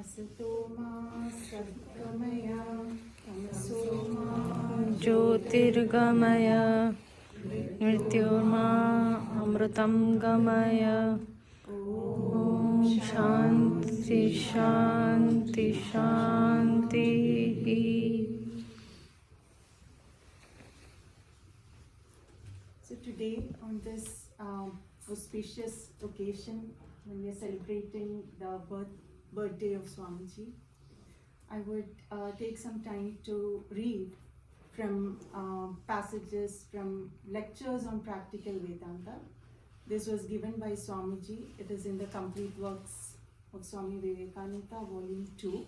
Asatoma Satgamaya Tamasoma Jyotirgamaya Mrityurma Amritam Gamaya. Om Shanti Shanti Shanti. So today on this auspicious occasion when we are celebrating the birthday of Swamiji, I would take some time to read from passages from lectures on practical Vedanta. This was given by Swamiji. It is in the complete works of Swami Vivekananda, volume 2.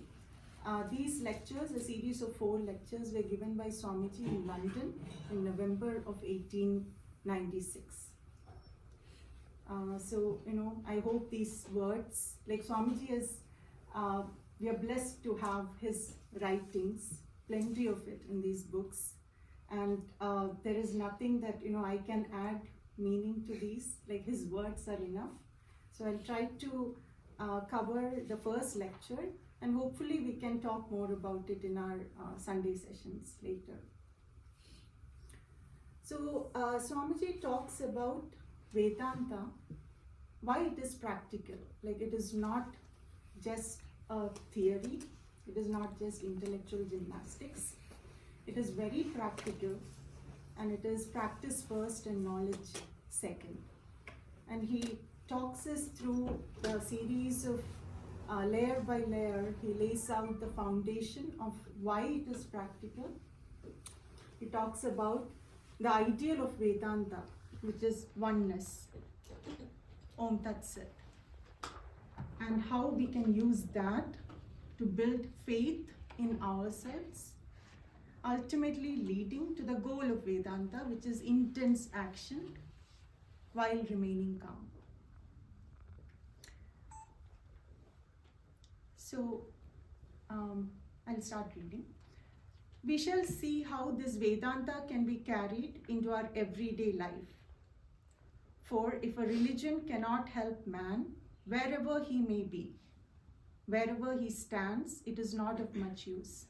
These lectures, a series of 4 lectures, were given by Swamiji in London in November of 1896. I hope these words, like Swamiji is, we are blessed to have his writings, plenty of it in these books. And there is nothing that, I can add meaning to these, like his words are enough. So I'll try to cover the first lecture, and hopefully we can talk more about it in our Sunday sessions later. So Swamiji talks about Vedanta, why it is practical. Like it is not just a theory, it is not just intellectual gymnastics. It is very practical, and it is practice first and knowledge second. And he talks us through the series of layer by layer. He lays out the foundation of why it is practical. He talks about the ideal of Vedanta, which is oneness, Om Tat Sat, and how we can use that to build faith in ourselves, ultimately leading to the goal of Vedanta, which is intense action while remaining calm. So, I'll start reading. We shall see how this Vedanta can be carried into our everyday life. For if a religion cannot help man, wherever he may be, wherever he stands, it is not of much use.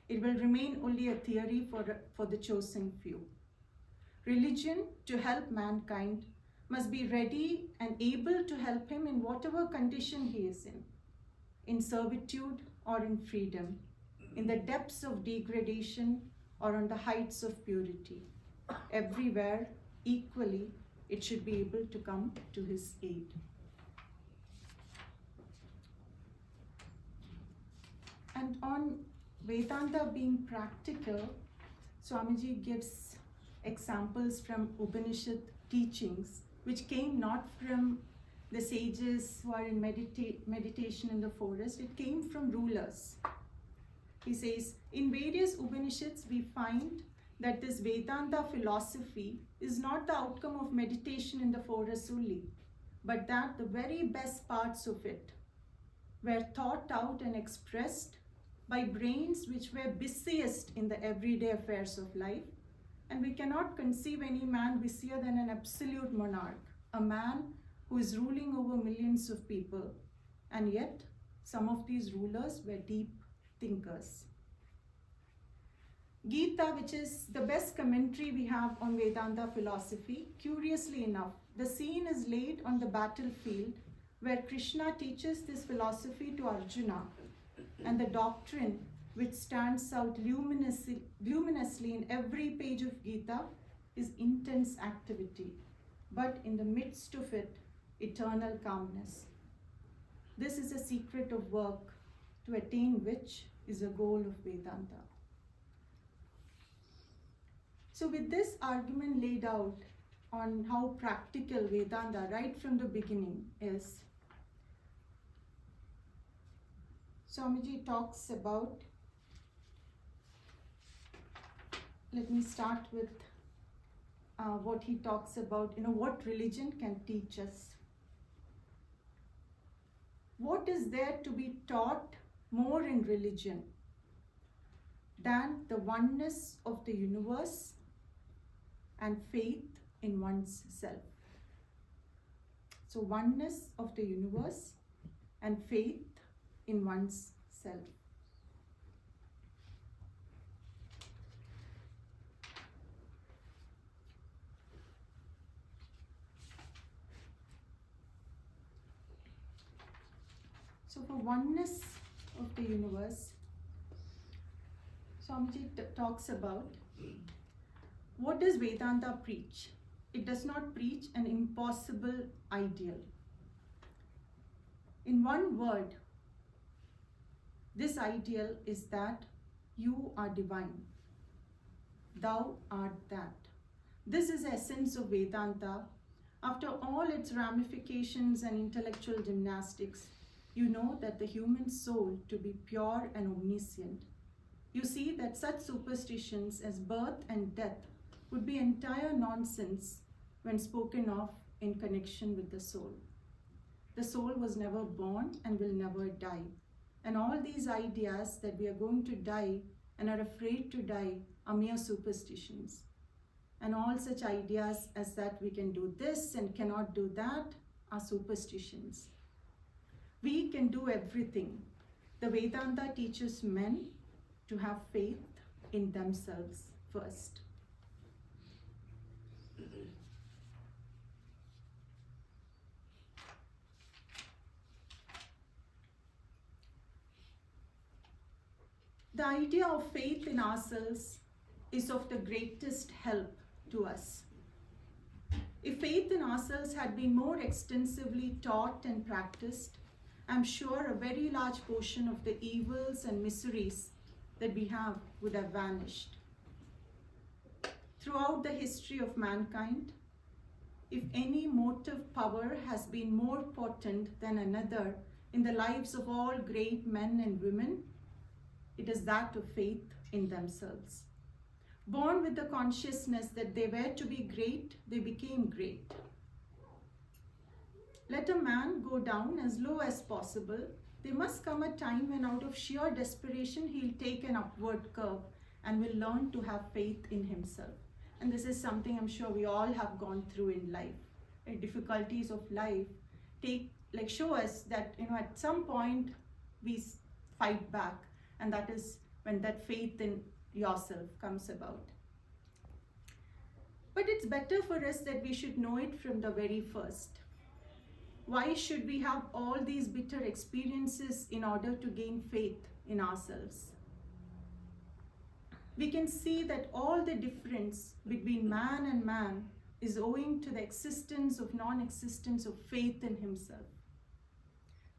It will remain only a theory for the chosen few. Religion, to help mankind, must be ready and able to help him in whatever condition he is in servitude or in freedom, in the depths of degradation or on the heights of purity. Everywhere, equally, it should be able to come to his aid. And on Vedanta being practical, Swamiji gives examples from Upanishad teachings, which came not from the sages who are in meditation in the forest, it came from rulers. He says, in various Upanishads we find that this Vedanta philosophy is not the outcome of meditation in the forest only, but that the very best parts of it were thought out and expressed by brains which were busiest in the everyday affairs of life. And we cannot conceive any man busier than an absolute monarch, a man who is ruling over millions of people. And yet, some of these rulers were deep thinkers. Gita, which is the best commentary we have on Vedanta philosophy, curiously enough, the scene is laid on the battlefield where Krishna teaches this philosophy to Arjuna, and the doctrine which stands out luminously in every page of Gita is intense activity, but in the midst of it, eternal calmness. This is a secret of work, to attain which is the goal of Vedanta. So with this argument laid out on how practical Vedanta right from the beginning is, Swamiji talks about, let me start with what he talks about, what religion can teach us. What is there to be taught more in religion than the oneness of the universe and faith in one's self? So oneness of the universe and faith in one's self. So for oneness of the universe, Swamiji talks about, what does Vedanta preach? It does not preach an impossible ideal. In one word, this ideal is that you are divine. Thou art that. This is the essence of Vedanta. After all its ramifications and intellectual gymnastics, you know that the human soul to be pure and omniscient. You see that such superstitions as birth and death would be entire nonsense when spoken of in connection with the soul. The soul was never born and will never die. And all these ideas that we are going to die and are afraid to die are mere superstitions. And all such ideas as that we can do this and cannot do that are superstitions. We can do everything. The Vedanta teaches men to have faith in themselves first. The idea of faith in ourselves is of the greatest help to us. If faith in ourselves had been more extensively taught and practiced, I'm sure a very large portion of the evils and miseries that we have would have vanished. Throughout the history of mankind, if any motive power has been more potent than another in the lives of all great men and women, it is that of faith in themselves. Born with the consciousness that they were to be great, they became great. Let a man go down as low as possible. There must come a time when out of sheer desperation he'll take an upward curve and will learn to have faith in himself. And this is something I'm sure we all have gone through in life. The difficulties of life show us that at some point we fight back, and that is when that faith in yourself comes about. But it's better for us that we should know it from the very first. Why should we have all these bitter experiences in order to gain faith in ourselves? We can see that all the difference between man and man is owing to the existence of non-existence of faith in himself.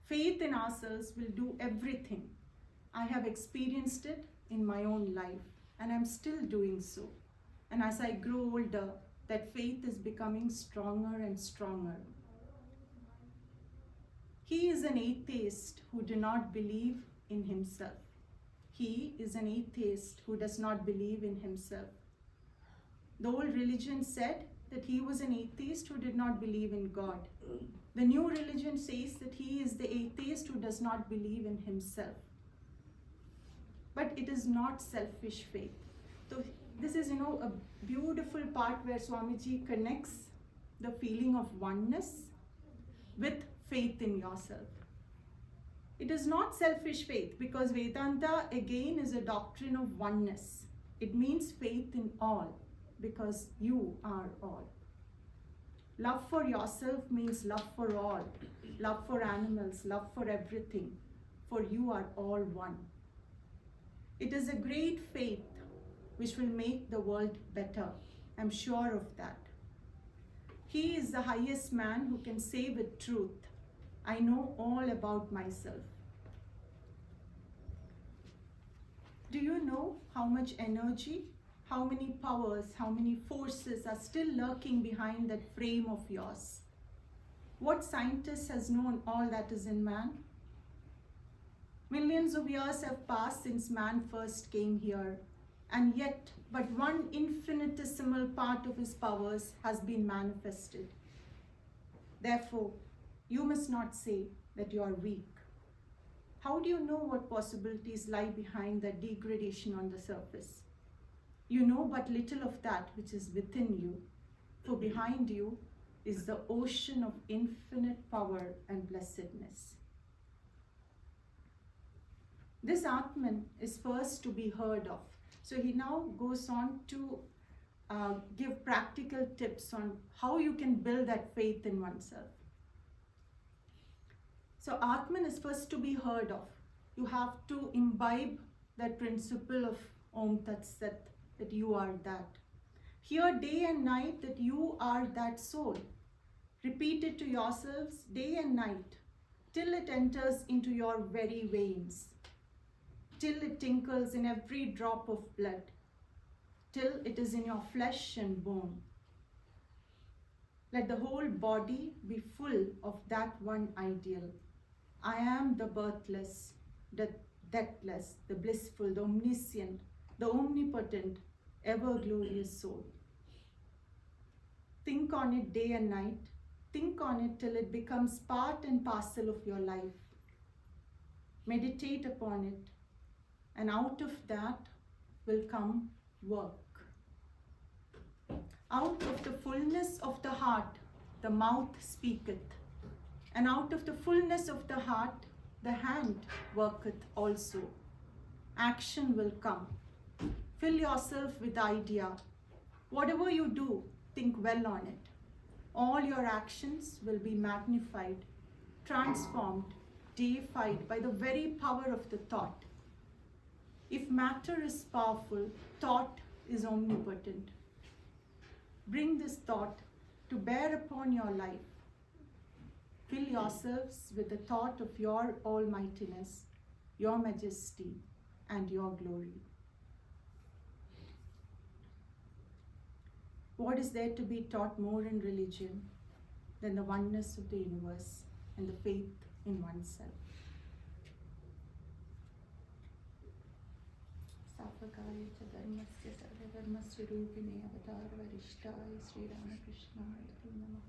Faith in ourselves will do everything. I have experienced it in my own life, and I'm still doing so. And as I grow older, that faith is becoming stronger and stronger. He is an atheist who does not believe in himself. He is an atheist who does not believe in himself. The old religion said that he was an atheist who did not believe in God. The new religion says that he is the atheist who does not believe in himself. But it is not selfish faith. So this is, a beautiful part where Swamiji connects the feeling of oneness with faith in yourself. It is not selfish faith, because Vedanta again is a doctrine of oneness. It means faith in all, because you are all. Love for yourself means love for all. Love for animals, love for everything, for you are all one. It is a great faith which will make the world better. I'm sure of that. He is the highest man who can say with truth, I know all about myself. Do you know how much energy, how many powers, how many forces are still lurking behind that frame of yours? What scientist has known all that is in man? Millions of years have passed since man first came here, and yet but one infinitesimal part of his powers has been manifested. Therefore, you must not say that you are weak. How do you know what possibilities lie behind that degradation on the surface? You know but little of that which is within you, for behind you is the ocean of infinite power and blessedness. This Atman is first to be heard of. So he now goes on to give practical tips on how you can build that faith in oneself. So Atman is first to be heard of. You have to imbibe that principle of Om Tat Sat, that you are that. Hear day and night that you are that soul. Repeat it to yourselves day and night, till it enters into your very veins, till it tinkles in every drop of blood, till it is in your flesh and bone. Let the whole body be full of that one ideal. I am the birthless, the deathless, the blissful, the omniscient, the omnipotent, ever glorious soul. Think on it day and night. Think on it till it becomes part and parcel of your life. Meditate upon it, and out of that will come work. Out of the fullness of the heart, the mouth speaketh, and out of the fullness of the heart, the hand worketh also. Action will come. Fill yourself with idea. Whatever you do, think well on it. All your actions will be magnified, transformed, deified by the very power of the thought. If matter is powerful, thought is omnipotent. Bring this thought to bear upon your life. Fill yourselves with the thought of your almightiness, your majesty, and your glory. What is there to be taught more in religion than the oneness of the universe and the faith in oneself? Sapakaya cha dharmasya sarva dharmasya rupine avatar varishthaya Sri Ramakrishnaaya Namaha.